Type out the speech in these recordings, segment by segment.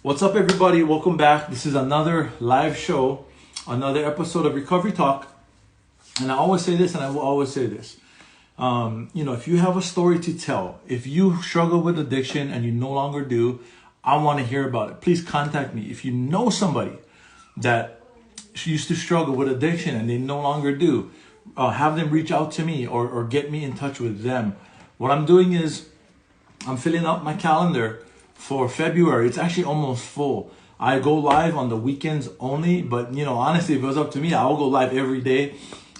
What's up, everybody? Welcome back. This is another live show, another episode of Recovery Talk. And I always say this, and I will always say this. If you have a story to tell, if you struggle with addiction and you no longer do, I want to hear about it. Please contact me. If you know somebody that used to struggle with addiction and they no longer do, have them reach out to me or get me in touch with them. What I'm doing is I'm filling up my calendar for February. It's actually almost full. I go live on the weekends only, but honestly, if it was up to me, I will go live every day.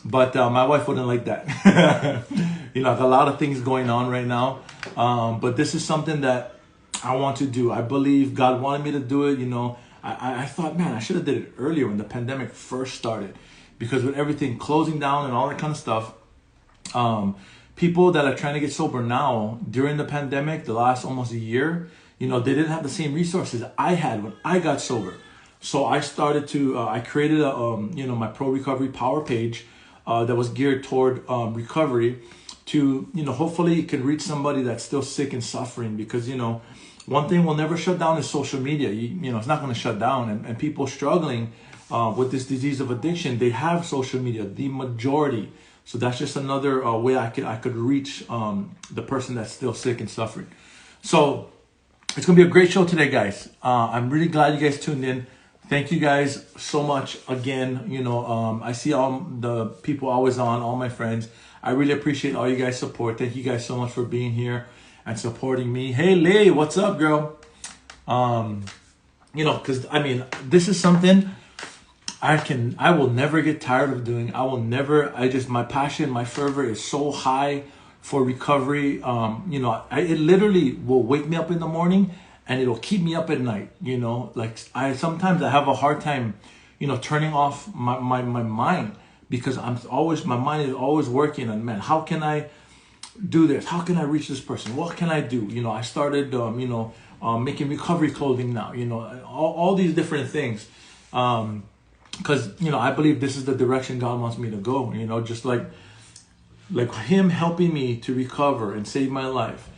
But my wife wouldn't like that. I got a lot of things going on right now. But this is something that I want to do. I believe God wanted me to do it. I thought, man, I should have did it earlier when the pandemic first started, because with everything closing down and all that kind of stuff, people that are trying to get sober now during the pandemic, the last almost a year, they didn't have the same resources I had when I got sober. So I started to, I created my Pro Recovery Power page that was geared toward recovery to, hopefully it can reach somebody that's still sick and suffering, because, one thing will never shut down is social media. It's not going to shut down. And people struggling with this disease of addiction, they have social media, the majority. So that's just another way I could reach the person that's still sick and suffering. So it's going to be a great show today, guys. I'm really glad you guys tuned in. Thank you guys so much again. I see all the people always on, all my friends. I really appreciate all you guys' support. Thank you guys so much for being here and supporting me. Hey, Lay, what's up, girl? Because this is something I will never get tired of doing. My passion, my fervor is so high for recovery. It literally will wake me up in the morning and it'll keep me up at night. Sometimes I have a hard time, turning off my mind, because my mind is always working on, man, how can I do this? How can I reach this person? What can I do? I started, making recovery clothing now, all these different things. Because, I believe this is the direction God wants me to go, just like him helping me to recover and save my life.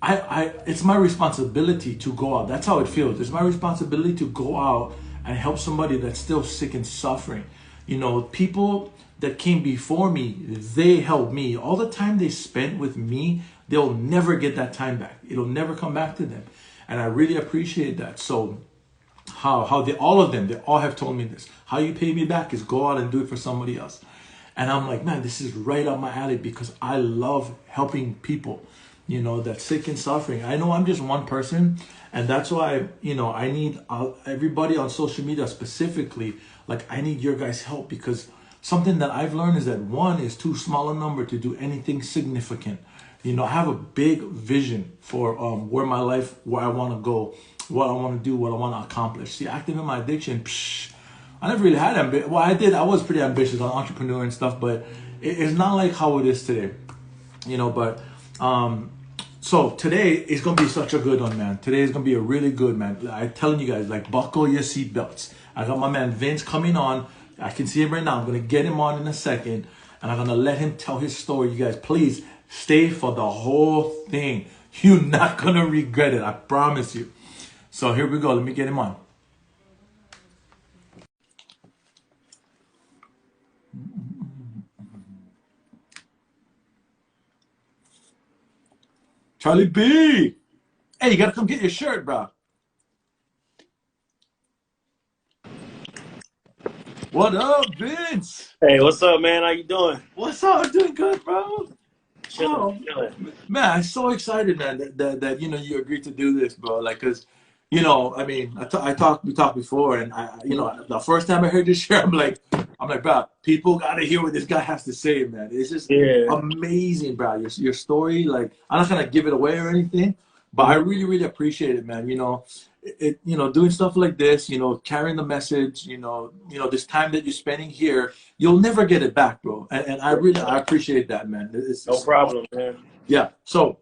It's my responsibility to go out. That's how it feels. It's my responsibility to go out and help somebody that's still sick and suffering. People that came before me, they helped me. All the time they spent with me, they'll never get that time back. It'll never come back to them. And I really appreciate that. So how they all have told me this. How you pay me back is go out and do it for somebody else. And I'm like, man, this is right up my alley, because I love helping people, that's sick and suffering. I know I'm just one person, and that's why, I need everybody on social media specifically, I need your guys' help, because something that I've learned is that one is too small a number to do anything significant. I have a big vision for where I want to go, what I want to do, what I want to accomplish. See, active in my addiction, I never really had ambition. Well, I did. I was pretty ambitious, an entrepreneur and stuff, but it's not like how it is today, So today is going to be such a good one, man. Today is going to be a really good, man. I'm telling you guys, buckle your seatbelts. I got my man Vince coming on. I can see him right now. I'm going to get him on in a second, and I'm going to let him tell his story. You guys, please stay for the whole thing. You're not going to regret it. I promise you. So here we go. Let me get him on. Charlie B. Hey, you got to come get your shirt, bro. What up, Vince? Hey, what's up, man? How you doing? What's up? I'm doing good, bro. Chilling, chilling. Man, I'm so excited, man, that you agreed to do this, bro. We talked before, and the first time I heard this share, I'm like, bro, people gotta hear what this guy has to say, man. It's just amazing, bro. Your story, I'm not gonna give it away or anything, but I really, really appreciate it, man. Doing stuff like this, carrying the message, this time that you're spending here, you'll never get it back, bro. And I appreciate that, man. No problem, man. Yeah. So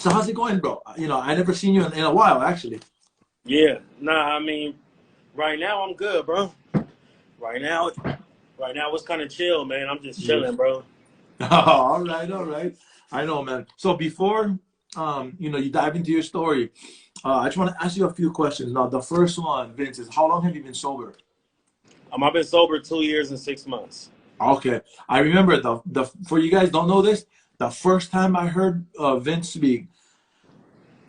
how's it going, bro? I never seen you in a while, actually. Yeah. Nah, right now I'm good, bro. Right now it's kind of chill, man. I'm just chilling, bro. All right. I know, man. So before you dive into your story, I just want to ask you a few questions. Now, the first one, Vince, is how long have you been sober? I've been sober 2 years and 6 months. Okay, I remember the for you guys don't know this, the first time I heard Vince speak,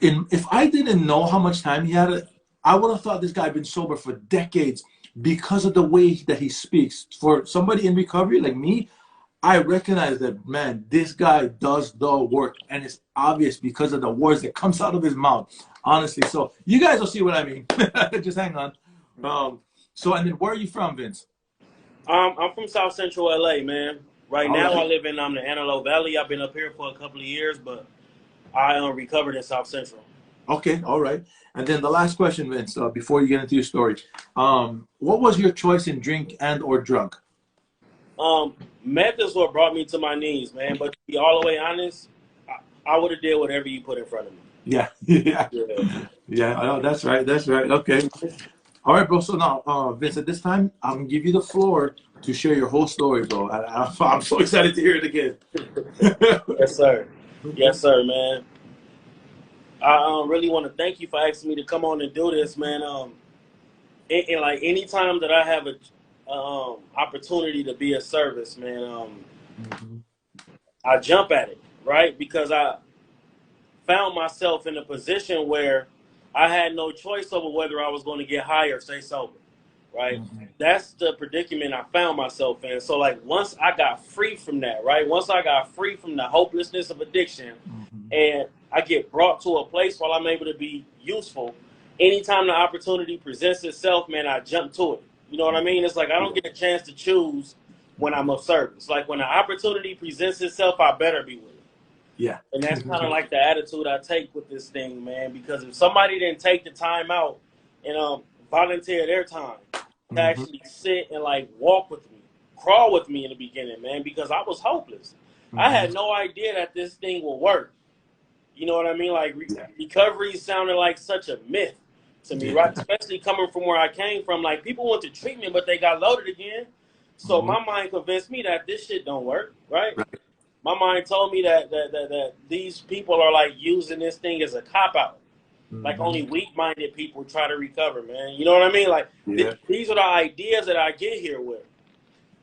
if I didn't know how much time he had, I would have thought this guy had been sober for decades because of the way that he speaks. For somebody in recovery like me, I recognize that, man, this guy does the work, and it's obvious because of the words that comes out of his mouth. Honestly, so you guys will see what I mean. Just hang on. Um, and then where are you from, Vince? I'm from South Central LA, man. Right All now, I right. live in the Antelope Valley. I've been up here for a couple of years, but I recovered in South Central. Okay. All right. And then the last question, Vince, before you get into your story, what was your choice in drink and or drug? Meth is what brought me to my knees, man. But to be all the way honest, I would have did whatever you put in front of me. Yeah. Yeah. Yeah. Yeah. I know. That's right. That's right. Okay. All right, bro. So now, Vince, at this time, I'm gonna give you the floor to share your whole story, bro. I'm so excited to hear it again. Yes, sir. Yes, sir, man. I really want to thank you for asking me to come on and do this, man. And like anytime that I have a opportunity to be of service, man, Mhm. I jump at it, right? Because I found myself in a position where I had no choice over whether I was going to get high or stay sober, right? Mhm. That's the predicament I found myself in. So, like, once I got free from that, right? Once I got free from the hopelessness of addiction Mhm. and I get brought to a place where I'm able to be useful, anytime the opportunity presents itself, man, I jump to it. You know what I mean? It's like I don't Yeah. get a chance to choose when I'm of service. Like, when the opportunity presents itself, I better be with it. Yeah. And that's kind of like the attitude I take with this thing, man. Because if somebody didn't take the time out and volunteer their time to Mhm. actually sit and like walk with me, crawl with me in the beginning, man, because I was hopeless. I Mhm. had no idea that this thing would work. You know what I mean? Like Yeah. recovery sounded like such a myth to me, Yeah. right? Especially coming from where I came from. Like people went to treatment, but they got loaded again. So Mhm. my mind convinced me that this shit don't work, right? Right. My mind told me that these people are like using this thing as a cop out. Like Mhm. only weak minded people try to recover, man. You know what I mean? Like Yeah. these are the ideas that I get here with.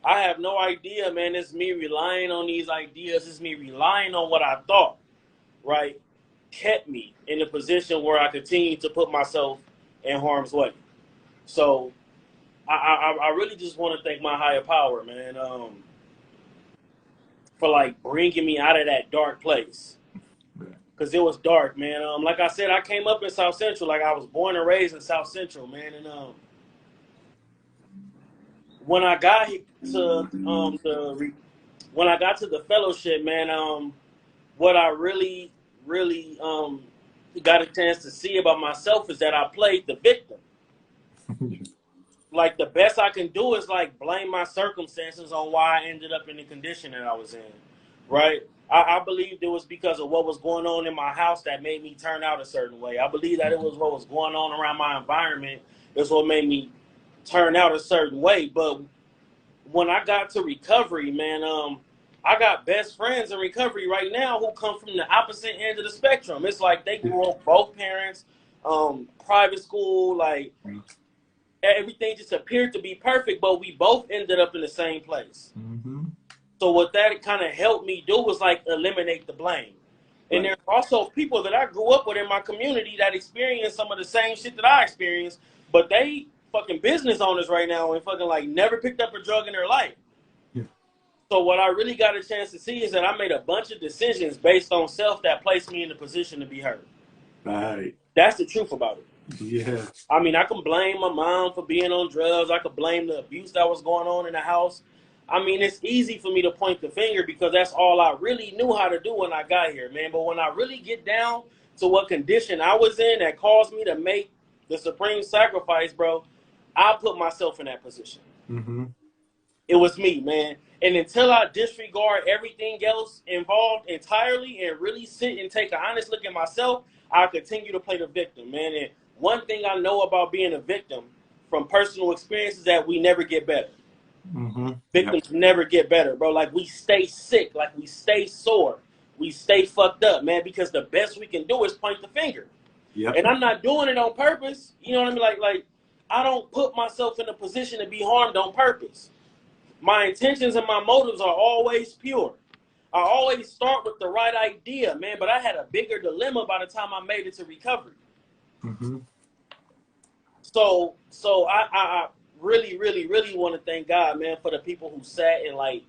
I have no idea, man. It's me relying on these ideas. It's me relying on what I thought, right? Kept me in a position where I continue to put myself in harm's way. So I really just want to thank my higher power, man, for like bringing me out of that dark place. Yeah. Cause it was dark, man. Like I said, I came up in South Central. Like I was born and raised in South Central, man. And when I got to when I got to the fellowship, man, what I really got a chance to see about myself is that I played the victim. Like the best I can do is like blame my circumstances on why I ended up in the condition that I was in, right? I believed it was because of what was going on in my house that made me turn out a certain way. I believe that it was what was going on around my environment is what made me turn out a certain way. But when I got to recovery, man, I got best friends in recovery right now who come from the opposite end of the spectrum. It's like they grew up both parents, private school, like everything just appeared to be perfect, but we both ended up in the same place. Mhm. So what that kind of helped me do was like eliminate the blame. And Right. there's also people that I grew up with in my community that experienced some of the same shit that I experienced, but they fucking business owners right now and fucking like never picked up a drug in their life. Yeah. So what I really got a chance to see is that I made a bunch of decisions based on self that placed me in the position to be hurt. Right. That's the truth about it. Yeah. I mean, I can blame my mom for being on drugs. I could blame the abuse that was going on in the house. I mean, it's easy for me to point the finger because that's all I really knew how to do when I got here, man. But when I really get down to what condition I was in that caused me to make the supreme sacrifice, bro, I put myself in that position. Mhm. It was me, man. And until I disregard everything else involved entirely and really sit and take an honest look at myself, I'll continue to play the victim, man. And one thing I know about being a victim from personal experience is that we never get better. Mhm. Yep. Victims never get better, bro. Like we stay sick, like we stay sore. we stay fucked up, man, because the best we can do is point the finger. Yep. And I'm not doing it on purpose. You know what I mean? Like I don't put myself in a position to be harmed on purpose. My intentions and my motives are always pure. I always start with the right idea, man, but I had a bigger dilemma by the time I made it to recovery. Mm-hmm. So I really, really, really want to thank God, man, for the people who sat and like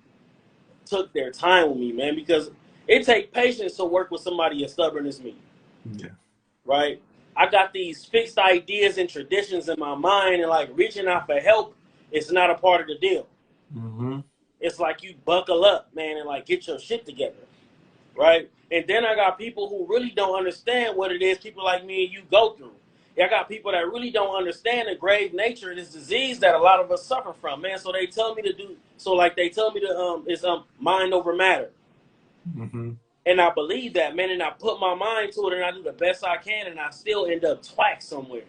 took their time with me, man, because it takes patience to work with somebody as stubborn as me. Yeah. Right? I got these fixed ideas and traditions in my mind, and like reaching out for help is not a part of the deal. Mm-hmm. It's like you buckle up, man, and like get your shit together. Right? And then I got people who really don't understand what it is people like me and you go through. I got people that really don't understand the grave nature of this disease that a lot of us suffer from, man. So they tell me to do, so like they tell me to, it's mind over matter. Mm-hmm. And I believe that, man, and I put my mind to it and I do the best I can and I still end up twack somewhere.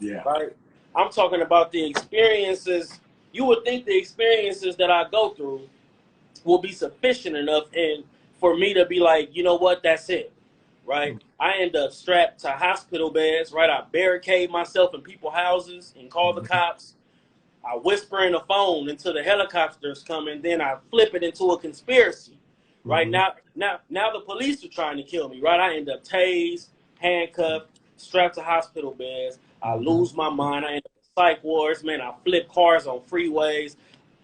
Yeah. Right? I'm talking about the experiences. You would think the experiences that I go through will be sufficient enough and for me to be like, you know what, that's it. Right? I end up strapped to hospital beds, right? I barricade myself in people's houses and call the cops. I whisper in the phone until the helicopters come, and then I flip it into a conspiracy. Right? Now the police are trying to kill me, right? I end up tased, handcuffed, strapped to hospital beds. I lose my mind. I end up in psych wards, man. I flip cars on freeways.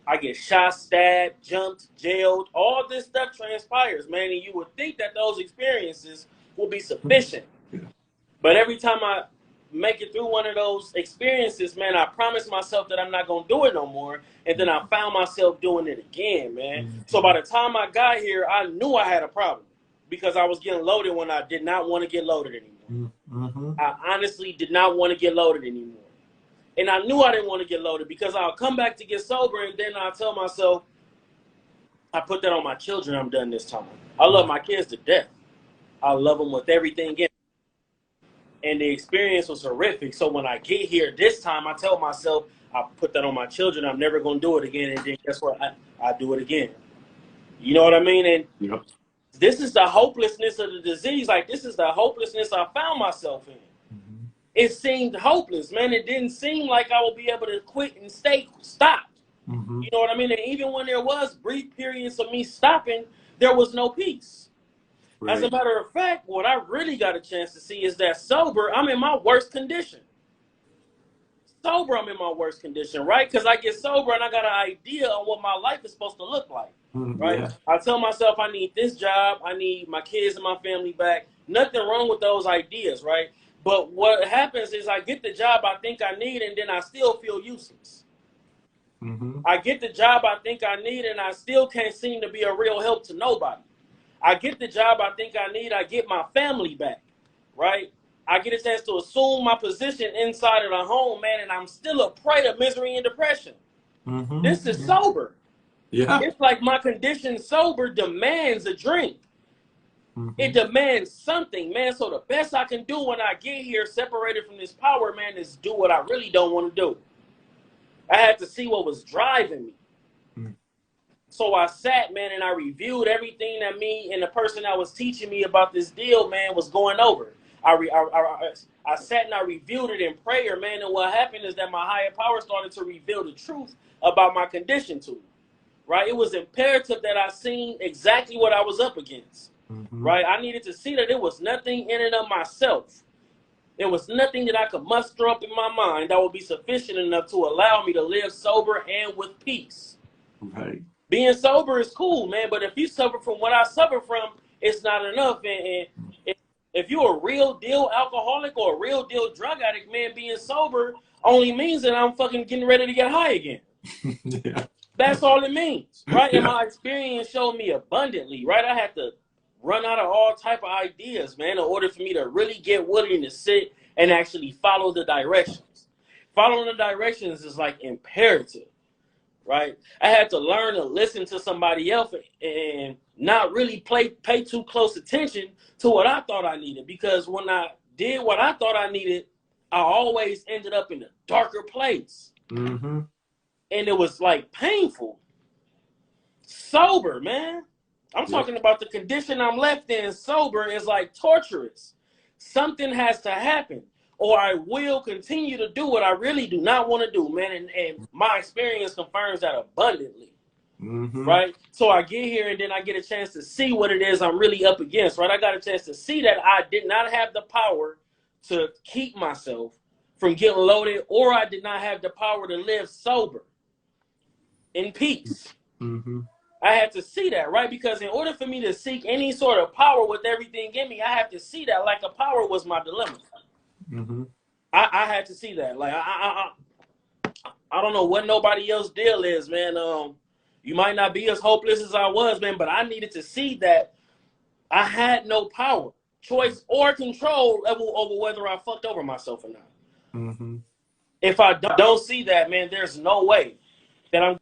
I get shot, stabbed, jumped, jailed. All this stuff transpires, man, and you would think that those experiences will be sufficient. But every time I make it through one of those experiences, man, I promise myself that I'm not going to do it no more. And then I found myself doing it again, man. So by the time I got here, I knew I had a problem because I was getting loaded when I did not want to get loaded anymore. I honestly did not want to get loaded anymore. And I knew I didn't want to get loaded because I'll come back to get sober and then I'll tell myself, I put that on my children, I'm done this time. I love my kids to death. I love them with everything in. And the experience was horrific. So when I get here this time, I tell myself, I put that on my children, I'm never going to do it again. And then guess what? I do it again. You know what I mean? And this is the hopelessness of the disease. Like, this is the hopelessness I found myself in. It seemed hopeless, man. It didn't seem like I would be able to quit and stay stopped. You know what I mean? And even when there was brief periods of me stopping, there was no peace. As a matter of fact, what I really got a chance to see is that sober, I'm in my worst condition. Sober, I'm in my worst condition, right? Because I get sober and I got an idea on what my life is supposed to look like, right? Yeah. I tell myself I need this job, I need my kids and my family back. Nothing wrong with those ideas, right? But what happens is I get the job I think I need and then I still feel useless. I get the job I think I need and I still can't seem to be a real help to nobody. I get the job I think I need, I get my family back, right? I get a chance to assume my position inside of the home, man, and I'm still a prey to misery and depression. This is sober. Yeah. It's like my condition sober demands a drink. It demands something, man. So the best I can do when I get here separated from this power, man, is do what I really don't want to do. I had to see what was driving me. So I sat, man, and I reviewed everything that me and the person that was teaching me about this deal, man, was going over. I sat and I reviewed it in prayer, man, and what happened is that my higher power started to reveal the truth about my condition to me, right? It was imperative that I seen exactly what I was up against, right? I needed to see that it was nothing in and of myself. There was nothing that I could muster up in my mind that would be sufficient enough to allow me to live sober and with peace. Right. Being sober is cool, man, but if you suffer from what I suffer from, it's not enough. And if you're a real deal alcoholic or a real deal drug addict, man, being sober only means that I'm fucking getting ready to get high again. Yeah. That's all it means, right? Yeah. And my experience showed me abundantly, right? I had to run out of all type of ideas, man, in order for me to really get willing to sit and actually follow the directions. Following the directions is like imperative. Right, I had to learn to listen to somebody else and not really pay too close attention to what I thought I needed. Because when I did what I thought I needed, I always ended up in a darker place, and it was like painful. Sober, man, I'm Yep. talking about the condition I'm left in sober is like torturous. Something has to happen, or I will continue to do what I really do not want to do, man. And my experience confirms that abundantly. Right? So I get here and then I get a chance to see what it is I'm really up against, right? I got a chance to see that I did not have the power to keep myself from getting loaded, or I did not have the power to live sober in peace. I had to see that, right? Because in order for me to seek any sort of power with everything in me, I have to see that like a power was my dilemma. I had to see that. Like I don't know what nobody else's deal is, man. You might not be as hopeless as I was, man, but I needed to see that I had no power, choice, or control over whether I fucked over myself or not. If I don't see that, man, there's no way that I'm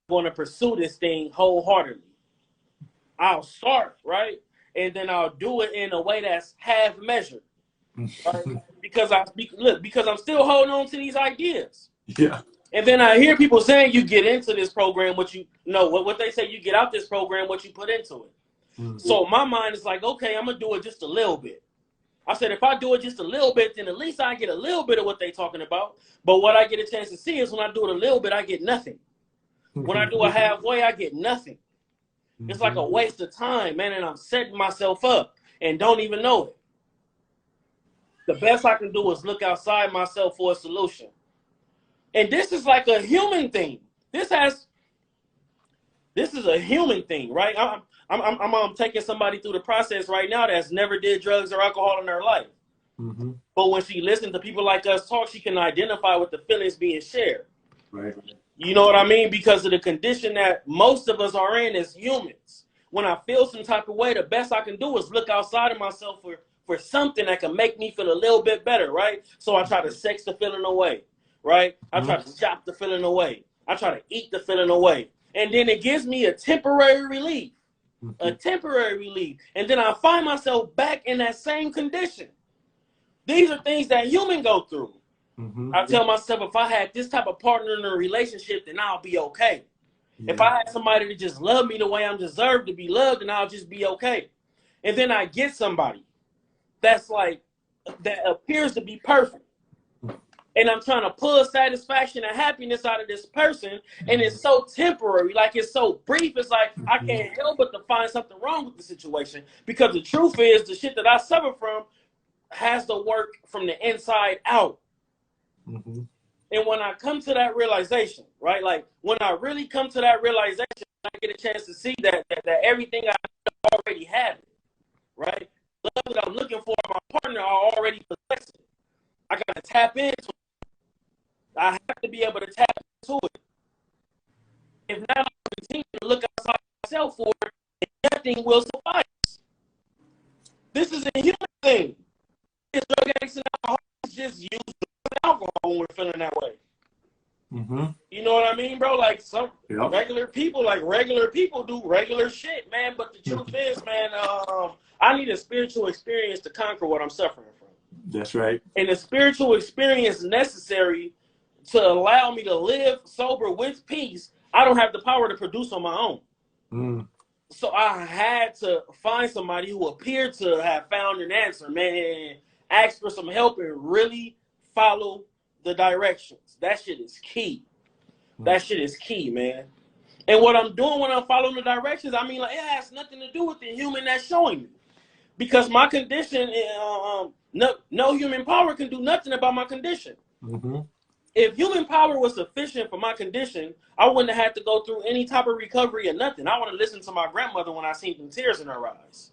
going to pursue this thing wholeheartedly. I'll start, right? And then I'll do it in a way that's half measured. Right? Because I'm still holding on to these ideas. Yeah. And then I hear people saying you get into this program, what they say, you get out this program, what you put into it. So my mind is like, okay, I'm gonna do it just a little bit. I said, if I do it just a little bit, then at least I get a little bit of what they're talking about. But what I get a chance to see is when I do it a little bit, I get nothing. When I do it halfway, I get nothing. It's like a waste of time, man, and I'm setting myself up and don't even know it. The best I can do is look outside myself for a solution. And this is like a human thing. This is a human thing, right? I'm taking somebody through the process right now that's never did drugs or alcohol in their life. But when she listens to people like us talk, she can identify with the feelings being shared. Right. You know what I mean? Because of the condition that most of us are in as humans. When I feel some type of way, the best I can do is look outside of myself for something that can make me feel a little bit better, right? So I try to sex the feeling away, right? I try to shop the feeling away. I try to eat the feeling away. And then it gives me a temporary relief, And then I find myself back in that same condition. These are things that humans go through. I tell myself, if I had this type of partner in a relationship, then I'll be okay. Yeah. If I had somebody to just love me the way I'm deserved to be loved, then I'll just be okay. And then I get somebody that appears to be perfect. And I'm trying to pull satisfaction and happiness out of this person. And it's so temporary, like it's so brief. It's like I can't help but to find something wrong with the situation. Because the truth is, the shit that I suffer from has to work from the inside out. And when I come to that realization, right? Like when I really come to that realization, I get a chance to see that everything I already have it, right? The love that I'm looking for in my partner, I already possess it. I got to tap into it. I have to be able to tap into it. If not, I continue to look outside myself for it, and nothing will suffice. This is a human thing. It's drug addicts and alcoholics just use alcohol when we're feeling that way. You know what I mean, bro? Like some regular people do regular shit, man. But the truth is, man, I need a spiritual experience to conquer what I'm suffering from. That's right. And the spiritual experience necessary to allow me to live sober with peace, I don't have the power to produce on my own. So I had to find somebody who appeared to have found an answer, man. Ask for some help and really follow the directions. That shit is key. That shit is key, man. And what I'm doing when I'm following the directions, I mean, like, it has nothing to do with the human that's showing me. Because my condition, no human power can do nothing about my condition. If human power was sufficient for my condition, I wouldn't have had to go through any type of recovery or nothing. I would have listened to my grandmother when I seen them tears in her eyes.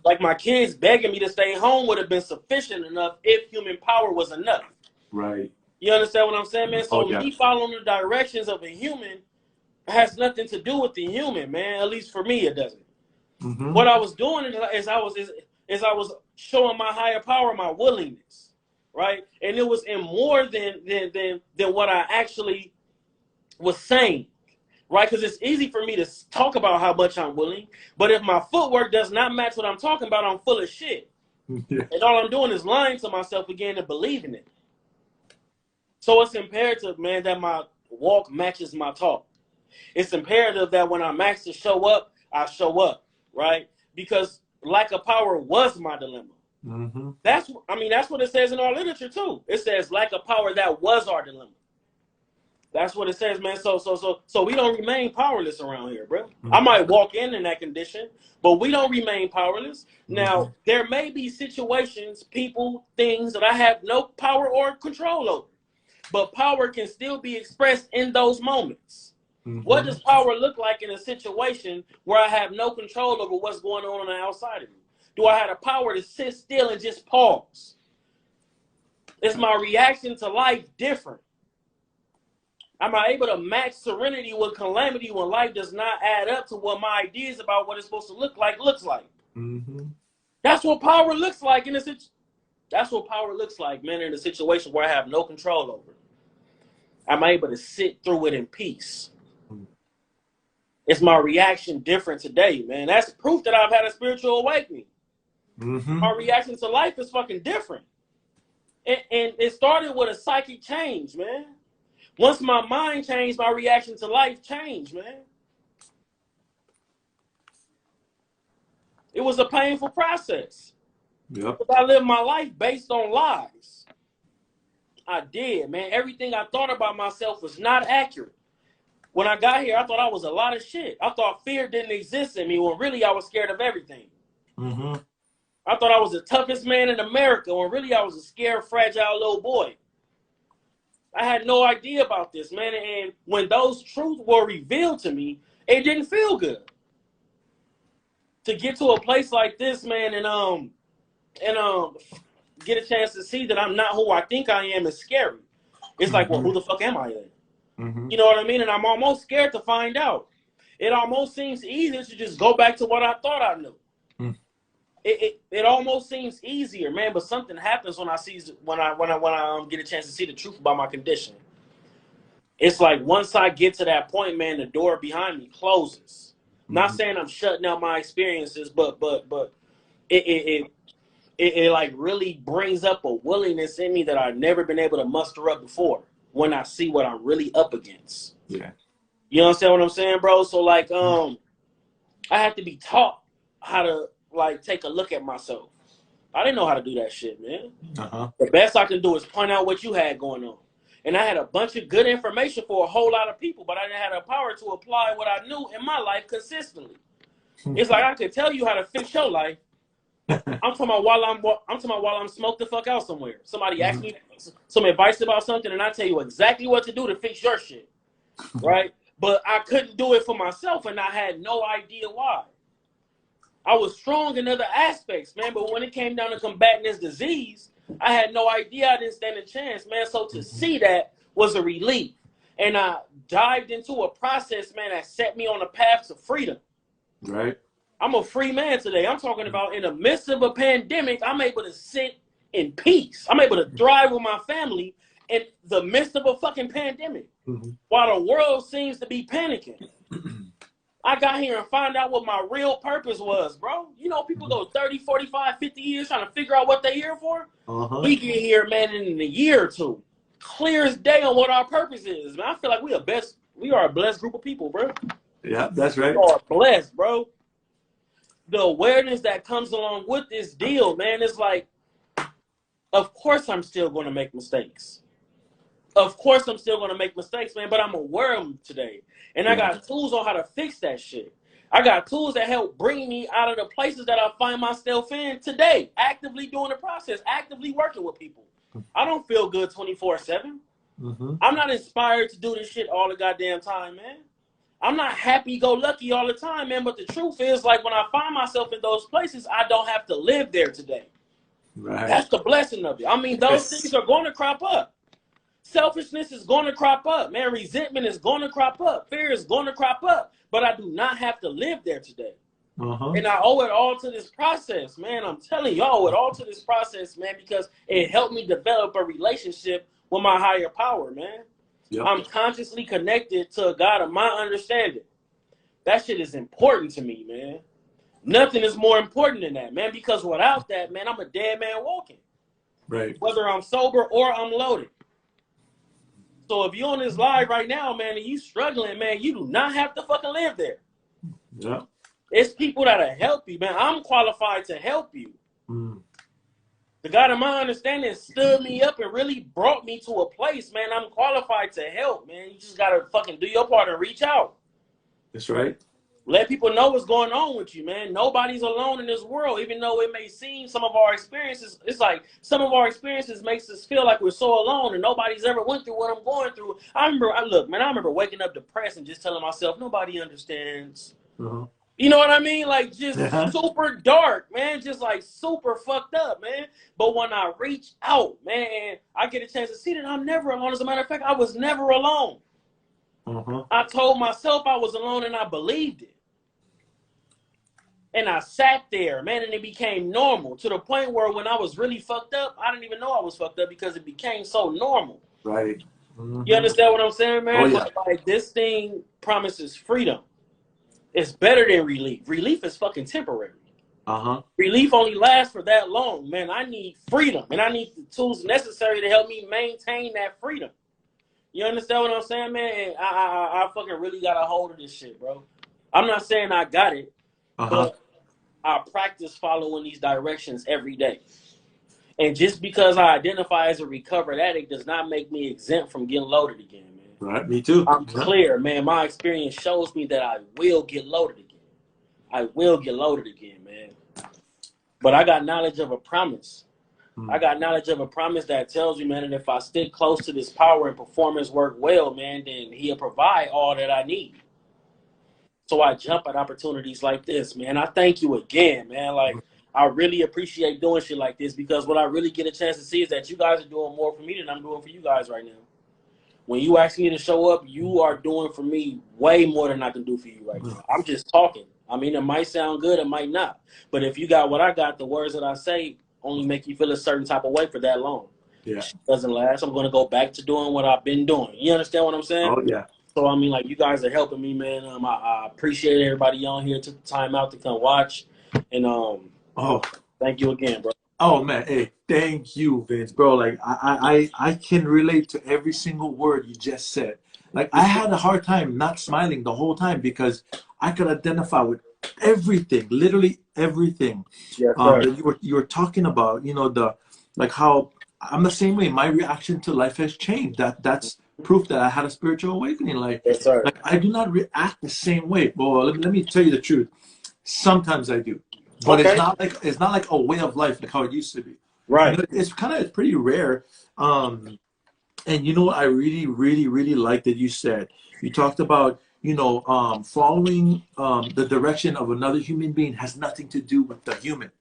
Like my kids begging me to stay home would have been sufficient enough if human power was enough. Right. You understand what I'm saying, man? So me following the directions of a human has nothing to do with the human, man. At least for me, it doesn't. What I was doing is I was showing my higher power my willingness, right? And it was in more than what I actually was saying. Right, because it's easy for me to talk about how much I'm willing, but if my footwork does not match what I'm talking about, I'm full of shit. And all I'm doing is lying to myself again and believing it. So it's imperative, man, that my walk matches my talk. It's imperative that when I'm asked to show up, I show up, right? Because lack of power was my dilemma. Mm-hmm. That's what it says in our literature too. It says lack of power, that was our dilemma. That's what it says, man. So we don't remain powerless around here, bro. Mm-hmm. I might walk in that condition, but we don't remain powerless. Now, there may be situations, people, things that I have no power or control over, but power can still be expressed in those moments. Mm-hmm. What does power look like in a situation where I have no control over what's going on the outside of me? Do I have the power to sit still and just pause? Is my reaction to life different? Am I able to match serenity with calamity when life does not add up to what my ideas about what it's supposed to look like looks like? Mm-hmm. That's what power looks like in a situation. That's what power looks like, man, in a situation where I have no control over it. I'm able to sit through it in peace. Is my reaction different today, man? That's proof that I've had a spiritual awakening. Mm-hmm. My reaction to life is fucking different. And it started with a psychic change, man. Once my mind changed, my reaction to life changed, man. It was a painful process. Yep. Because I lived my life based on lies. I did, man. Everything I thought about myself was not accurate. When I got here, I thought I was a lot of shit. I thought fear didn't exist in me when really I was scared of everything. Mm-hmm. I thought I was the toughest man in America when really I was a scared, fragile little boy. I had no idea about this, man. And when those truths were revealed to me, it didn't feel good. To get to a place like this, man, and get a chance to see that I'm not who I think I am is scary. It's like, well, who the fuck am I then? Mm-hmm. You know what I mean? And I'm almost scared to find out. It almost seems easier to just go back to what I thought I knew. Mm. It almost seems easier, man. But something happens when I get a chance to see the truth about my condition. It's like once I get to that point, man, the door behind me closes. Mm-hmm. Not saying I'm shutting out my experiences, but it like really brings up a willingness in me that I've never been able to muster up before when I see what I'm really up against. Yeah. You understand what I'm saying, bro? So like I have to be taught how to like take a look at myself. I didn't know how to do that shit, man. Uh-huh. The best I can do is point out what you had going on. And I had a bunch of good information for a whole lot of people, but I didn't have the power to apply what I knew in my life consistently. It's like I could tell you how to fix your life. I'm talking about while I'm smoked the fuck out somewhere. Somebody asks me some advice about something, and I tell you exactly what to do to fix your shit, right? But I couldn't do it for myself, and I had no idea why. I was strong in other aspects, man, but when it came down to combating this disease, I had no idea. I didn't stand a chance, man. So to see that was a relief. And I dived into a process, man, that set me on a path to freedom. Right. I'm a free man today. I'm talking about in the midst of a pandemic, I'm able to sit in peace. I'm able to thrive with my family in the midst of a fucking pandemic. Mm-hmm. While the world seems to be panicking. I got here and found out what my real purpose was, bro. You know, people go 30, 45, 50 years trying to figure out what they're here for. Uh-huh. We get here, man, in a year or two. Clear as day on what our purpose is, man. I feel like we are a blessed group of people, bro. Yeah, that's right. We are blessed, bro. The awareness that comes along with this deal, man, is like, of course I'm still going to make mistakes. Of course I'm still going to make mistakes, man, but I'm aware of them today. And I got tools on how to fix that shit. I got tools that help bring me out of the places that I find myself in today, actively doing the process, actively working with people. I don't feel good 24/7. Mm-hmm. I'm not inspired to do this shit all the goddamn time, man. I'm not happy-go-lucky all the time, man, but the truth is, like, when I find myself in those places, I don't have to live there today. Right. That's the blessing of it. I mean, those things are going to crop up. Selfishness is going to crop up, man. Resentment is going to crop up. Fear is going to crop up. But I do not have to live there today. Uh-huh. And I owe it all to this process, man. I'm telling you, I owe it all to this process, man, because it helped me develop a relationship with my higher power, man. Yep. I'm consciously connected to a God of my understanding. That shit is important to me, man. Nothing is more important than that, man, because without that, man, I'm a dead man walking. Right. Whether I'm sober or I'm loaded. So if you're on this live right now, man, and you struggling, man, you do not have to fucking live there. Yeah. It's people that'll help you, man. I'm qualified to help you. Mm. The God of my understanding stood me up and really brought me to a place, man. I'm qualified to help, man. You just gotta fucking do your part and reach out. That's right. Let people know what's going on with you, man. Nobody's alone in this world, even though it may seem some of our experiences. It's like some of our experiences makes us feel like we're so alone and nobody's ever went through what I'm going through. I remember waking up depressed and just telling myself, nobody understands. Uh-huh. You know what I mean? Like just Uh-huh. super dark, man. Just like super fucked up, man. But when I reach out, man, I get a chance to see that I'm never alone. As a matter of fact, I was never alone. Uh-huh. I told myself I was alone and I believed it. And I sat there, man, and it became normal to the point where when I was really fucked up, I didn't even know I was fucked up because it became so normal. Right. Mm-hmm. You understand what I'm saying, man? Oh, yeah. But like this thing promises freedom. It's better than relief. Relief is fucking temporary. Uh-huh. Relief only lasts for that long, man. I need freedom, and I need the tools necessary to help me maintain that freedom. You understand what I'm saying, man? And I fucking really got a hold of this shit, bro. I'm not saying I got it, but I practice following these directions every day. And just because I identify as a recovered addict does not make me exempt from getting loaded again, man. Right, me too. I'm clear, man. My experience shows me that I will get loaded again. I will get loaded again, man. But I got knowledge of a promise. I got knowledge of a promise that tells me, man, that if I stick close to this power and performance work well, man, then he'll provide all that I need. So I jump at opportunities like this, man. I thank you again, man. Like, I really appreciate doing shit like this because what I really get a chance to see is that you guys are doing more for me than I'm doing for you guys right now. When you ask me to show up, you are doing for me way more than I can do for you right now. I'm just talking. I mean, it might sound good, it might not. But if you got what I got, the words that I say only make you feel a certain type of way for that long. Yeah. It doesn't last. I'm going to go back to doing what I've been doing. You understand what I'm saying? Oh, yeah. So, I mean, like, you guys are helping me, man. I appreciate everybody on here took the time out to come watch. And thank you again, bro. Oh, man. Hey, thank you, Vince, bro. Like, I can relate to every single word you just said. Like, I had a hard time not smiling the whole time because I could identify with everything, literally everything. Yes, sir. That you were talking about, you know, like how I'm the same way. My reaction to life has changed. That's proof that I had a spiritual awakening. Like, Yes, sir. like I do not react the same way. Well, let me tell you the truth. Sometimes I do, but Okay. it's not like a way of life like how it used to be. Right. You know, it's pretty rare. And you know what I really, really, really like that you said. You talked about, you know, following the direction of another human being has nothing to do with the human.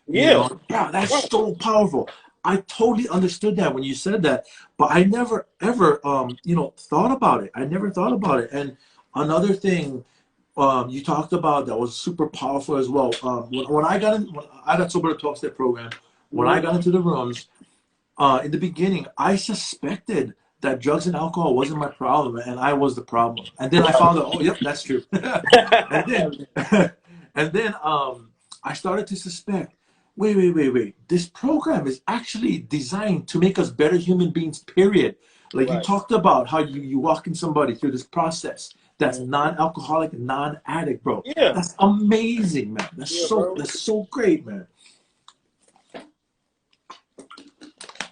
You Yeah. know? Yeah, that's so powerful. I totally understood that when you said that, but I never ever you know, thought about it. I never thought about it. And another thing you talked about that was super powerful as well. When I got sober to 12-step program, when I got into the rooms, in the beginning, I suspected that drugs and alcohol wasn't my problem and I was the problem. And then I found out, oh, yep, that's true. and then, and then I started to suspect, wait. This program is actually designed to make us better human beings, period. Like you talked about how you walking somebody through this process that's non-alcoholic, non-addict, bro. Yeah. That's amazing, man. That's so great, man.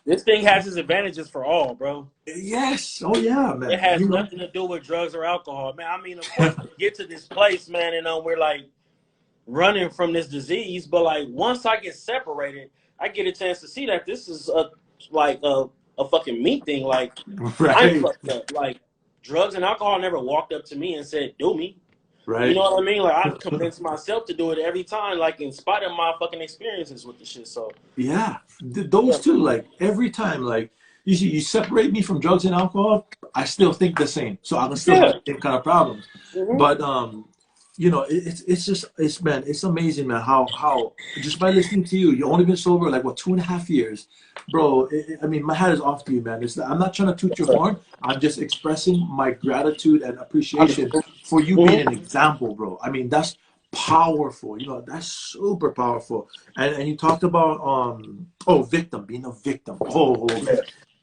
This thing has its advantages for all, bro. Yes. Oh, yeah, man. It has nothing to do with drugs or alcohol, man. I mean, of course, we get to this place, man, and we're like running from this disease. But like once I get separated, I get a chance to see that this is a fucking me thing. Like I'm fucked up. Like drugs and alcohol never walked up to me and said, "Do me." Right. You know what I mean? Like I've convinced myself to do it every time, like in spite of my fucking experiences with the shit. So yeah, those two, like every time, like you separate me from drugs and alcohol, I still think the same. So I'm still have the same kind of problems. But you know, it's amazing, man. How just by listening to you, you've only been sober like what 2.5 years, bro. I mean, my hat is off to you, man. I'm not trying to toot your horn. I'm just expressing my gratitude and appreciation for you being an example, bro. I mean, that's powerful. You know, that's super powerful. And you talked about being a victim.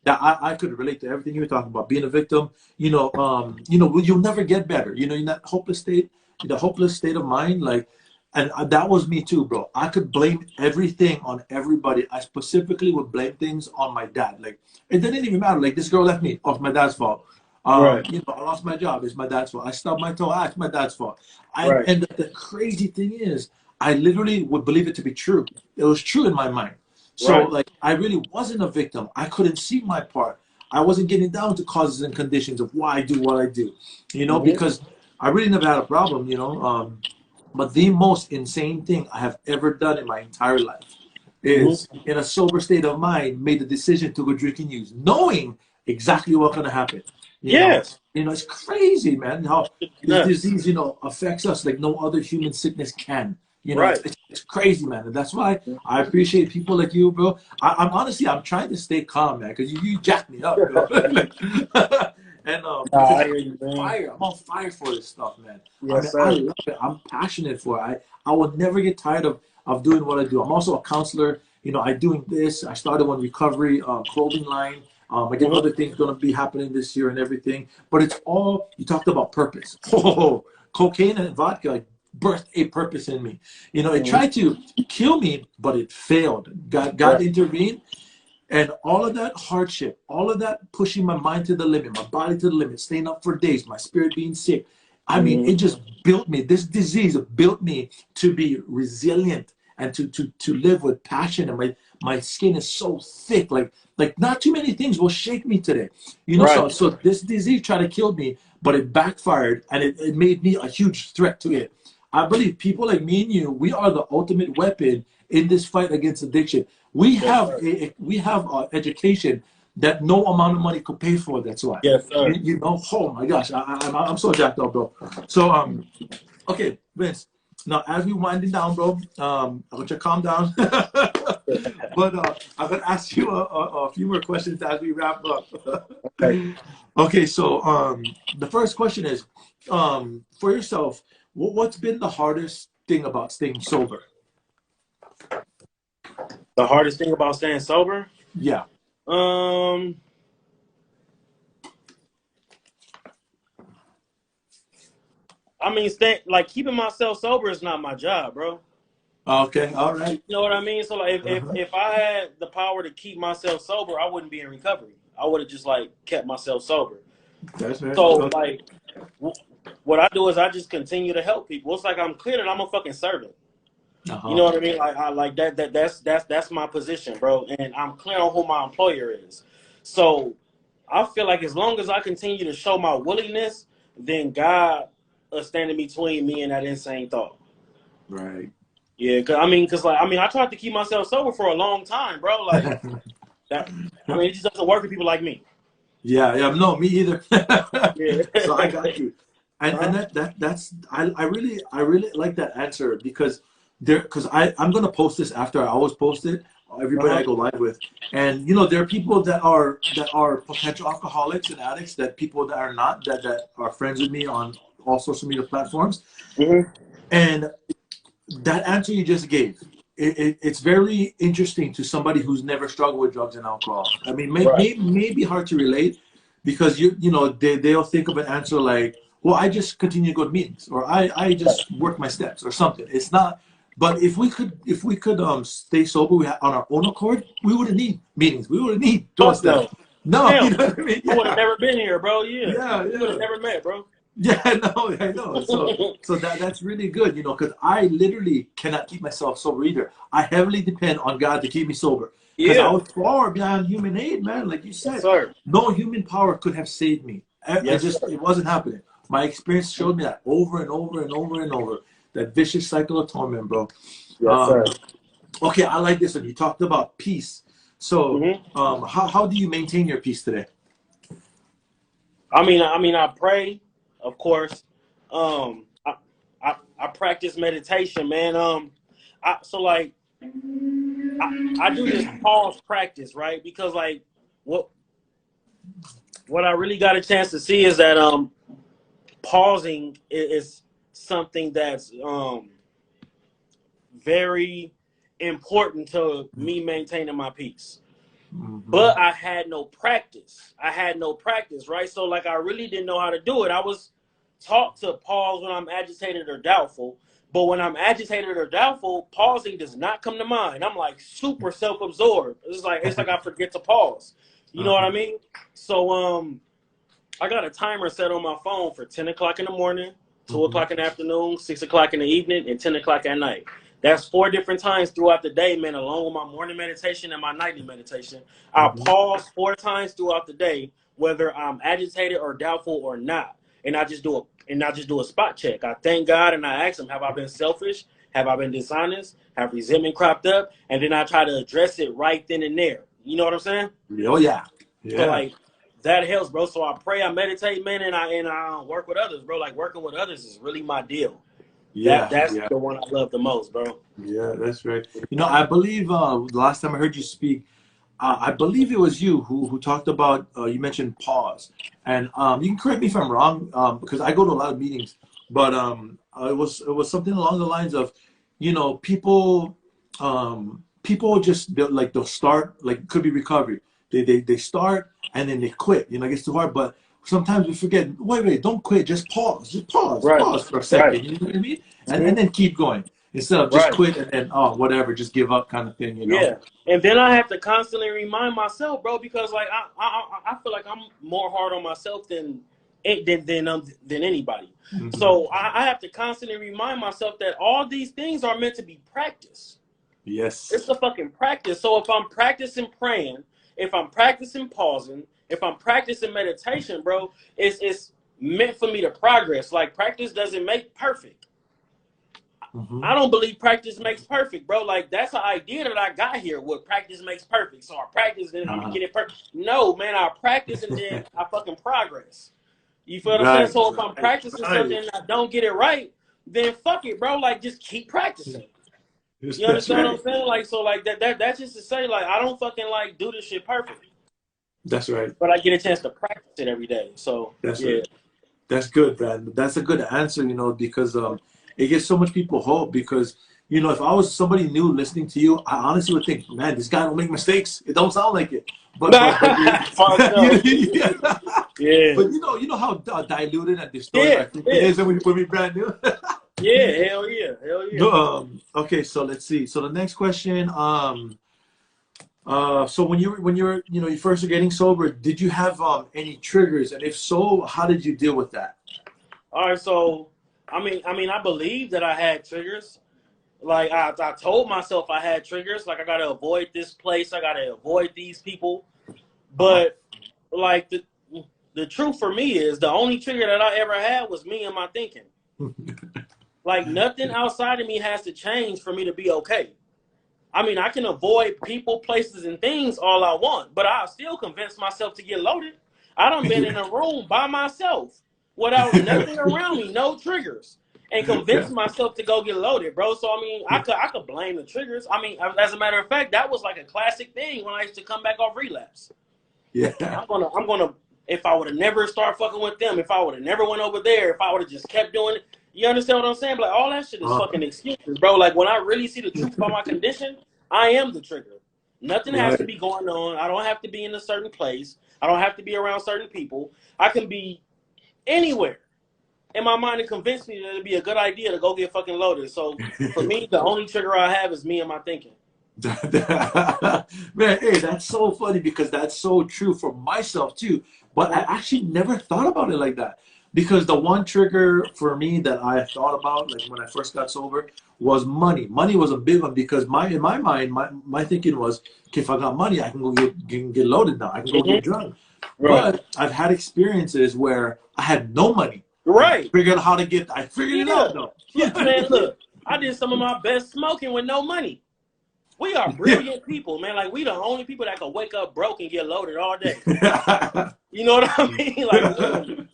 that I could relate to everything you were talking about. Being a victim, you'll never get better. In that hopeless state of mind, like, and that was me too, bro. I could blame everything on everybody. I specifically would blame things on my dad. Like, it didn't even matter. Like, this girl left me. Oh, it's my dad's fault. Right. I lost my job. It's my dad's fault. I stubbed my toe. It's my dad's fault. Right. And the crazy thing is, I literally would believe it to be true. It was true in my mind. So, Right. like, I really wasn't a victim. I couldn't see my part. I wasn't getting down to causes and conditions of why I do what I do, because I really never had a problem, but the most insane thing I have ever done in my entire life is, in a sober state of mind, made the decision to go drinking use, knowing exactly what's going to happen. Yes. It's crazy, man, how this Nuts. disease, affects us like no other human sickness can. Right. It's crazy, man. And that's why I appreciate people like you, bro. I'm honestly, I'm trying to stay calm, man, because you jack me up, bro. And Nah, because I hear you, man. I'm on fire for this stuff, man. I Yes, mean, I sir. love it. I'm passionate for it. I will never get tired of doing what I do. I'm also a counselor. I'm doing this. I started one recovery clothing line. I get other things going to be happening this year and everything. But it's all, you talked about purpose. Oh, cocaine and vodka birthed a purpose in me. It tried to kill me, but it failed. God Right. intervened. And all of that hardship, all of that pushing my mind to the limit, my body to the limit, staying up for days, my spirit being sick. I mean, it just built me. This disease built me to be resilient and to live with passion. And my skin is so thick, like not too many things will shake me today. Right. So this disease tried to kill me, but it backfired and it made me a huge threat to it. I believe people like me and you, we are the ultimate weapon in this fight against addiction. We Yes, have sir. education that no amount of money could pay for. That's why. Yes, sir. Oh my gosh, I'm so jacked up, bro. So okay, Vince. Now as we winding down, bro, I want you to calm down. But I'm gonna ask you a few more questions as we wrap up. Okay. Okay, so the first question is, for yourself, what's been the hardest thing about staying sober? The hardest thing about staying sober? Yeah. Um, I mean, keeping myself sober is not my job, bro. Okay. All right. You know what I mean? So like, Uh-huh. if I had the power to keep myself sober, I wouldn't be in recovery. I would have just like kept myself sober. That's right. So Okay. like, what I do is I just continue to help people. It's like I'm clear that I'm a fucking servant. You Uh-huh. know what I mean? Like I like that's my position, bro. And I'm clear on who my employer is. So I feel like as long as I continue to show my willingness, then God is standing between me and that insane thought. Right. Yeah, I tried to keep myself sober for a long time, bro. Like that. I mean, it just doesn't work for people like me. Yeah, yeah, no, me either. Yeah. So I got you. And Huh? that's I really like that answer because I'm gonna post this after I always post it, everybody Uh-huh. I go live with. And there are people that are potential alcoholics and addicts, that people that are not, that are friends with me on all social media platforms. Hmm. And that answer you just gave, it's very interesting to somebody who's never struggled with drugs and alcohol. I mean, Right. may be hard to relate because they'll think of an answer like, well, I just continue to go to meetings, or I just work my steps or something. It's not. But if we could stay sober, on our own accord, we wouldn't need meetings. We wouldn't need 12 Fuck steps. no. No, you Hell, know what I mean? I would have Yeah, never been here, bro. Yeah, yeah, we would yeah. have never met, bro. Yeah, no, I know. So that's really good, because I literally cannot keep myself sober either. I heavily depend on God to keep me sober because I Yeah. was far beyond human aid, man. Like you Yes, said, sir. no human power could have saved me. Yes, sir. It wasn't happening. My experience showed me that over and over and over and over. That vicious cycle of torment, bro. Yes, Um, sir. okay, I like this one. You talked about peace. So, Hmm. how do you maintain your peace today? I pray, of course. I practice meditation, man. I do this pause practice, right? Because like what what I really got a chance to see is that pausing is something that's very important to me maintaining my peace. but I had no practice. I had no practice, right? So like I really didn't know how to do it. I was taught to pause when I'm agitated or doubtful. But when I'm agitated or doubtful, pausing does not come to mind. I'm like super self-absorbed. It's like I forget to pause. You know what I mean? So I got a timer set on my phone for 10 o'clock in the morning, 2 o'clock in the afternoon, 6 o'clock in the evening, and 10 o'clock at night. That's 4 different times throughout the day, man, along with my morning meditation and my nightly meditation. I pause 4 times throughout the day, whether I'm agitated or doubtful or not. And I just do a spot check. I thank God and I ask him, have I been selfish? Have I been dishonest? Have resentment cropped up? And then I try to address it right then and there. You know what I'm saying? Oh yeah. So like that helps, bro. So I pray, I meditate, man, and I work with others, bro. Like working with others is really my deal. That's the one I love the most, bro. Yeah, that's right. You know, I believe the last time I heard you speak, I believe it was you who talked about, you mentioned pause. And you can correct me if I'm wrong, because I go to a lot of meetings, but it was something along the lines of, you know, people just they'll start, like it could be recovery. They start and then they quit. You know, it gets too hard, but sometimes we forget, wait, don't quit, just pause. Just Right. pause for a second. Right. You know what I mean? And then keep going. Instead of just Right. quit and then whatever, just give up kind of thing, you know? Yeah. And then I have to constantly remind myself, bro, because like I feel like I'm more hard on myself than anybody. So I have to constantly remind myself that all these things are meant to be practiced. Yes. It's a fucking practice. So if I'm practicing praying, if I'm practicing pausing, if I'm practicing meditation, bro, it's meant for me to progress. Like practice doesn't make perfect. I don't believe practice makes perfect, bro. Like that's an idea that I got here. What practice makes perfect. So I practice and then I'm gonna get it perfect. No, man, I practice and then I fucking progress. You feel what I'm saying? Right. So if I'm practicing something and I don't get it right, then fuck it, bro. Like just keep practicing. You That's understand what right. I'm saying? Like so, like that's just to say, like I don't fucking like do this shit perfect, That's right. but I get a chance to practice it every day. So That's yeah, right. That's good, man. That's a good answer, you know, because it gives so much people hope. Because you know, if I was somebody new listening to you, I honestly would think, man, this guy don't make mistakes. It don't sound like it. But you, fuck no. Yeah, but you know how diluted and distorted yeah, our thinking yeah, is when we brand new. yeah. Hell yeah, hell yeah. No, okay, so let's see. So the next question, so when you were you first were getting sober, did you have any triggers, and if so, how did you deal with that? All right, so I believe that I had triggers. Like I told myself I had triggers. Like I gotta avoid this place. I gotta avoid these people. Uh-huh. But like the truth for me is the only trigger that I ever had was me and my thinking. Like nothing outside of me has to change for me to be okay. I mean, I can avoid people, places, and things all I want, but I still convince myself to get loaded. I done been in a room by myself without nothing around me, no triggers, and convince Yeah. myself to go get loaded, bro. So I mean, I could blame the triggers. I mean, as a matter of fact, that was like a classic thing when I used to come back off relapse. Yeah. I'm gonna. If I would have never started fucking with them, if I would have never went over there, if I would have just kept doing it, you understand what I'm saying? But like all that shit is Uh, fucking excuses, bro. Like when I really see the truth about my condition, I am the trigger. Nothing has to right. be going on. I don't have to be in a certain place. I don't have to be around certain people. I can be anywhere in my mind to convince me that it'd be a good idea to go get fucking loaded. So for me, the only trigger I have is me and my thinking. Man, hey, that's so funny because that's so true for myself too. But I actually never thought about it like that. Because the one trigger for me that I thought about, like when I first got sober, was money. Money was a big one because in my mind, my thinking was, okay, if I got money, I can go get loaded now. I can go get Mm-hmm. drunk. Right. But I've had experiences where I had no money. Right. I figured it Yeah. out though. Yeah, man, look, I did some of my best smoking with no money. We are brilliant people, man. Like, we the only people that can wake up broke and get loaded all day. Yeah. You know what I mean? Like, literally.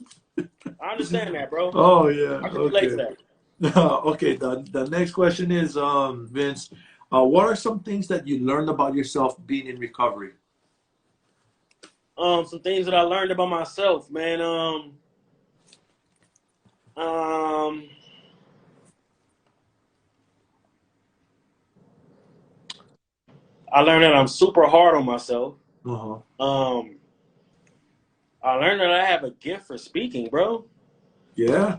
I understand that, bro. Oh yeah. I can relate to Okay. that. Okay. The next question is, Vince, what are some things that you learned about yourself being in recovery? Some things that I learned about myself, man. I learned that I'm super hard on myself. Uh-huh. Um, I learned that I have a gift for speaking, bro. Yeah.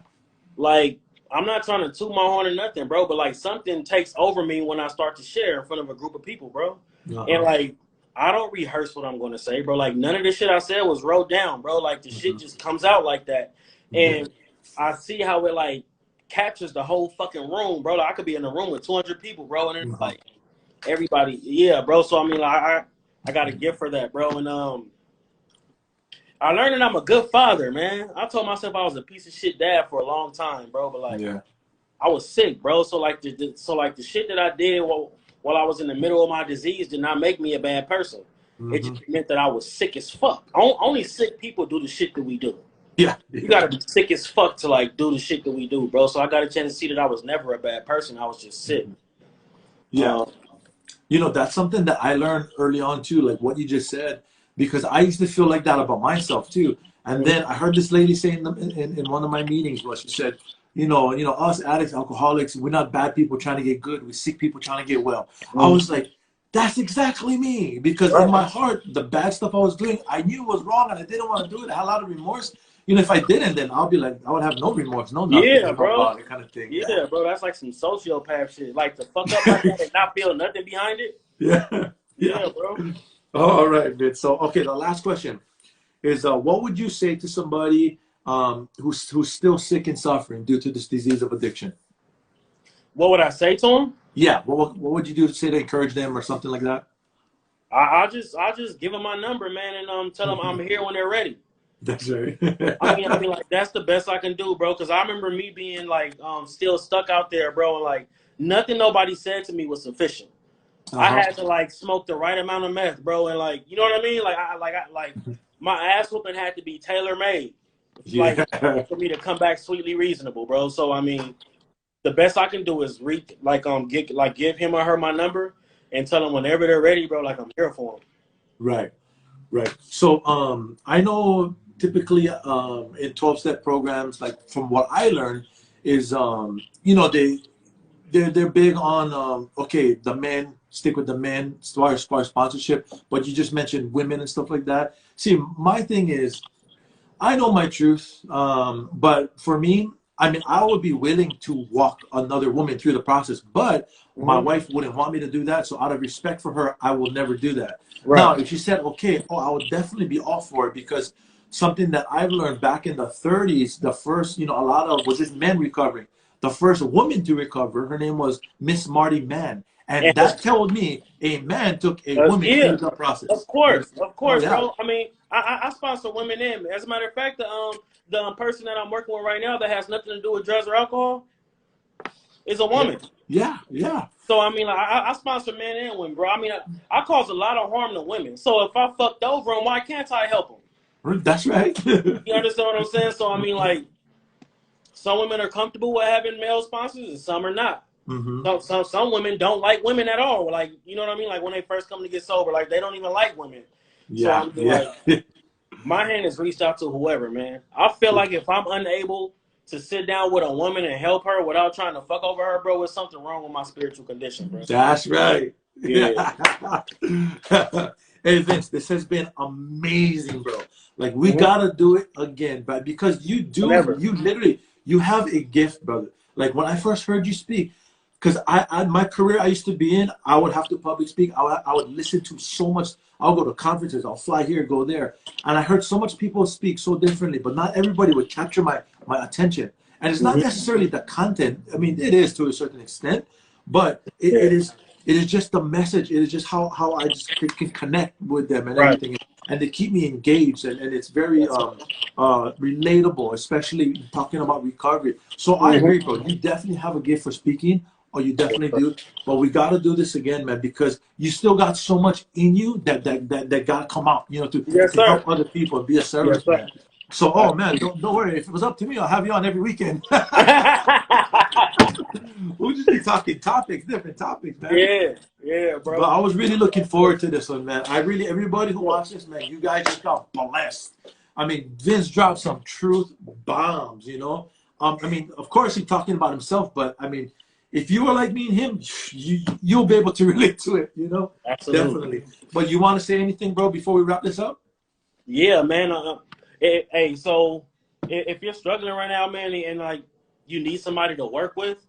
Like, I'm not trying to toot my horn or nothing, bro, but like something takes over me when I start to share in front of a group of people, bro. And Uh-huh. like, I don't rehearse what I'm going to say, bro. Like, none of the shit I said was wrote down, bro. Like, the shit Mhm. just comes out like that. Yeah. And I see how it like captures the whole fucking room, bro. Like, I could be in a room with 200 people, bro, and it's Uh-huh. like everybody, yeah, bro. So I mean, like, I got a gift for that, bro. And I learned that I'm a good father, man. I told myself I was a piece of shit dad for a long time, bro. But like, Yeah. I was sick, bro. So like the shit that I did while I was in the middle of my disease did not make me a bad person. It Hmm. just meant that I was sick as fuck. Only sick people do the shit that we do. Yeah. You Yeah. gotta be sick as fuck to like do the shit that we do, bro. So I got a chance to see that I was never a bad person. I was just sick. Mhm. Yeah. Um, You know, that's something that I learned early on too, like what you just said, because I used to feel like that about myself too. And then I heard this lady say in one of my meetings where she said, us addicts, alcoholics, we're not bad people trying to get good. We're sick people trying to get well. I was like, that's exactly me. Because in my right. heart, the bad stuff I was doing, I knew was wrong and I didn't want to do it. I had a lot of remorse. If I didn't, then I'll be like, I would have no remorse, no nothing, Yeah, bro. about it kind of thing. Yeah. Yeah, bro. That's like some sociopath shit. Like to fuck up like that and not feel nothing behind it. Yeah. Yeah. Yeah, bro. All right, Vince. So, okay, the last question is, what would you say to somebody who's still sick and suffering due to this disease of addiction? What would I say to him? Yeah, what would you do to say to encourage them or something like that? I just give them my number, man, and tell them I'm here when they're ready. That's right. I mean, like that's the best I can do, bro. Because I remember me being like still stuck out there, bro, and like nothing nobody said to me was sufficient. I Uh-huh. had to like smoke the right amount of meth, bro, and like you know what I mean. Like my ass whooping had to be tailor made, like Yeah. for me to come back sweetly reasonable, bro. So I mean, the best I can do is give him or her my number and tell them whenever they're ready, bro. Like I'm here for them. Right. Right. So I know typically in 12-step programs, like from what I learned, is they're big on okay, the men stick with the men as far as sponsorship, but you just mentioned women and stuff like that. See, my thing is I know my truth, but for me, I mean, I would be willing to walk another woman through the process, but my Mm-hmm. wife wouldn't want me to do that. So, out of respect for her, I will never do that. Now, Right. if she said, okay, I would definitely be all for it because something that I've learned back in the 30s, the first, a lot of was just men recovering. The first woman to recover, her name was Miss Marty Mann. And And that told me a man took a woman yeah, through the of process. course, Oh, yeah. bro. I mean, I sponsor women in. As a matter of fact, the person that I'm working with right now that has nothing to do with drugs or alcohol is a Yeah. woman. Yeah. Yeah. So I mean, like, I sponsor men and women, bro. I mean, I cause a lot of harm to women. So if I fucked over them, why can't I help them? That's right. You understand what I'm saying? So I mean, like, some women are comfortable with having male sponsors, and some are not. Hmm. Some women don't like women at all. Like, you know what I mean? Like when they first come to get sober, like they don't even like women. So I Yeah. mean, Yeah. like, my hand is reached out to whoever, man. I feel like if I'm unable to sit down with a woman and help her without trying to fuck over her, bro, there's something wrong with my spiritual condition, bro. That's right. Yeah. Yeah. Hey Vince, this has been amazing, bro. Like we Mm-hmm. gotta do it again, but because Whenever. you literally, you have a gift, brother. Like when I first heard you speak, because I my career I used to be in, I would have to public speak. I would listen to so much. I'll go to conferences. I'll fly here, go there, and I heard so much people speak so differently, but not everybody would capture my attention. And it's not Mm-hmm. necessarily the content. I mean, it is to a certain extent, but it, Yeah. it is it is just the message. It is just how I just can connect with them and Right. everything, and they keep me engaged, and it's very relatable, especially talking about recovery. So I agree, Mm-hmm. bro. You definitely have a gift for speaking, or you definitely do. But we got to do this again, man, because you still got so much in you that got to come out, Yes, to sir. help other people and be a Yes, service, sir. man. So, oh man, don't worry. If it was up to me, I'll have you on every weekend. We'll just be talking topics, different topics, man. Yeah. Yeah, But bro. I was really looking Of forward to this one, man. Everybody who course. watched this, man, you guys just got blessed. I mean, Vince dropped some truth bombs, I mean, of course, he's talking about himself, but I mean, if you were like me and him, you'll be able to relate to it, you know? Absolutely. Definitely. But you want to say anything, bro, before we wrap this up? Yeah, man. Hey, so if you're struggling right now, man, and like you need somebody to work with,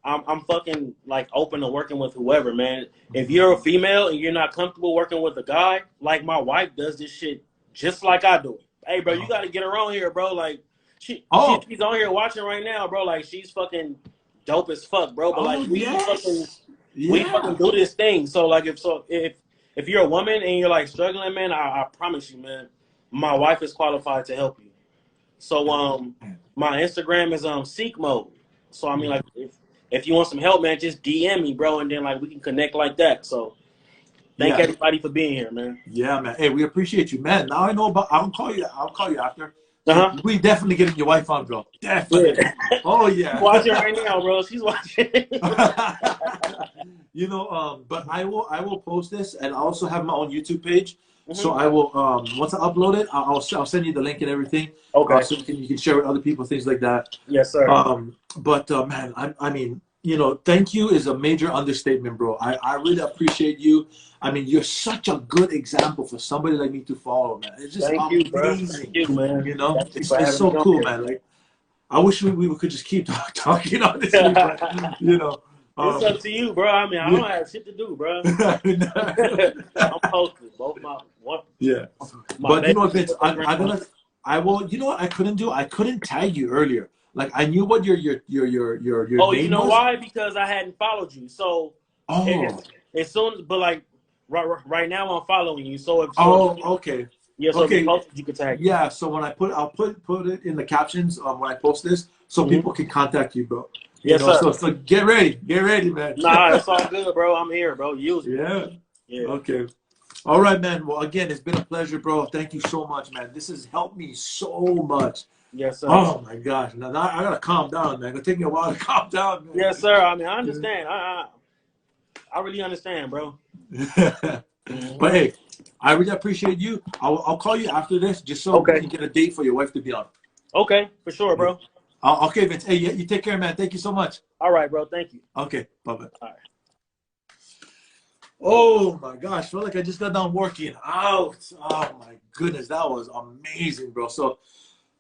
I'm fucking like open to working with whoever, man. If you're a female and you're not comfortable working with a guy, like my wife does this shit just like I do it. Hey, bro, you got to get her on here, bro. Like she's on here watching right now, bro. Like she's fucking dope as fuck, bro. But like we fucking do this thing. So like if you're a woman and you're like struggling, man, I promise you, man, my wife is qualified to help you. So my Instagram is seek mode. So I mean like if you want some help, man, just DM me, bro, and then like we can connect like that. So thank everybody for being here, man. Yeah, man. Hey, we appreciate you, man. Now I know about. I'll call you after. Uh-huh. We definitely getting your wife on, bro. Definitely. Yeah. Oh yeah. She's watching right now, bro. She's watching. You know, but I will post this, and I also have my own YouTube page. So I will once I upload it, I'll send you the link and everything. Okay. So you can share with other people, things like that. Yes, sir. But man, I mean, you know, thank you is a major understatement, bro. I really appreciate you. I mean, you're such a good example for somebody like me to follow, man. It's just amazing. Thank you, man. You know, it's so cool, man. Like, I wish we could just keep talking on this, but, you know. It's up to you, bro. I mean, I don't have shit to do, bro. I'm posted. Both my one. Yeah. But you know what, Vince, I will. You know what I couldn't do? I couldn't tag you earlier. Like I knew what your Oh, name you know was. why? Because I hadn't followed you. So as soon, but like right now I'm following you. So if okay. Yeah, so okay. You can tag. Yeah, so when I'll put it in the captions when I post this, so people can contact you, bro. Yes, sir. So get ready, man. Nah, it's all good, bro. I'm here, bro. Use me. Yeah. Okay. All right, man. Well, again, it's been a pleasure, bro. Thank you so much, man. This has helped me so much. Yes, sir. Oh my gosh. Now I gotta calm down, man. It'll take me a while to calm down, man. Yes, sir. I mean, I understand. I really understand, bro. But hey, I really appreciate you. I'll call you after this just so we can get a date for your wife to be on. Okay, for sure, bro. Okay, Vince. Hey, you take care, man. Thank you so much. All right, bro. Thank you. Okay, bye-bye. All right. Oh my gosh, felt like I just got done working out. Oh my goodness, that was amazing, bro. So,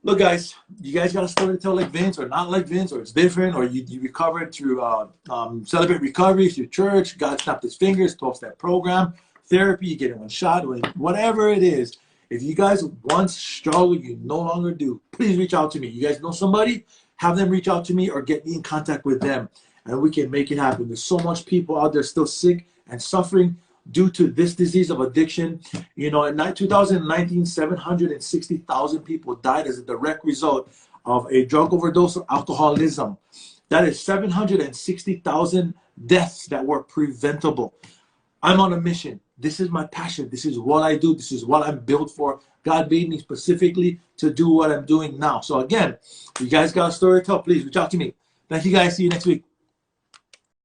look, guys, you guys got a story to tell like Vince, or not like Vince, or it's different, or you recovered through Celebrate Recovery through church. God snapped his fingers, 12-step program, therapy. You get in one shot, whatever it is. If you guys once struggled, you no longer do, please reach out to me. You guys know somebody, have them reach out to me or get me in contact with them, and we can make it happen. There's so much people out there still sick and suffering due to this disease of addiction. You know, in 2019, 760,000 people died as a direct result of a drug overdose or alcoholism. That is 760,000 deaths that were preventable. I'm on a mission. This is my passion. This is what I do. This is what I'm built for. God made me specifically to do what I'm doing now. So again, if you guys got a story to tell, please reach out to me. Thank you guys. See you next week.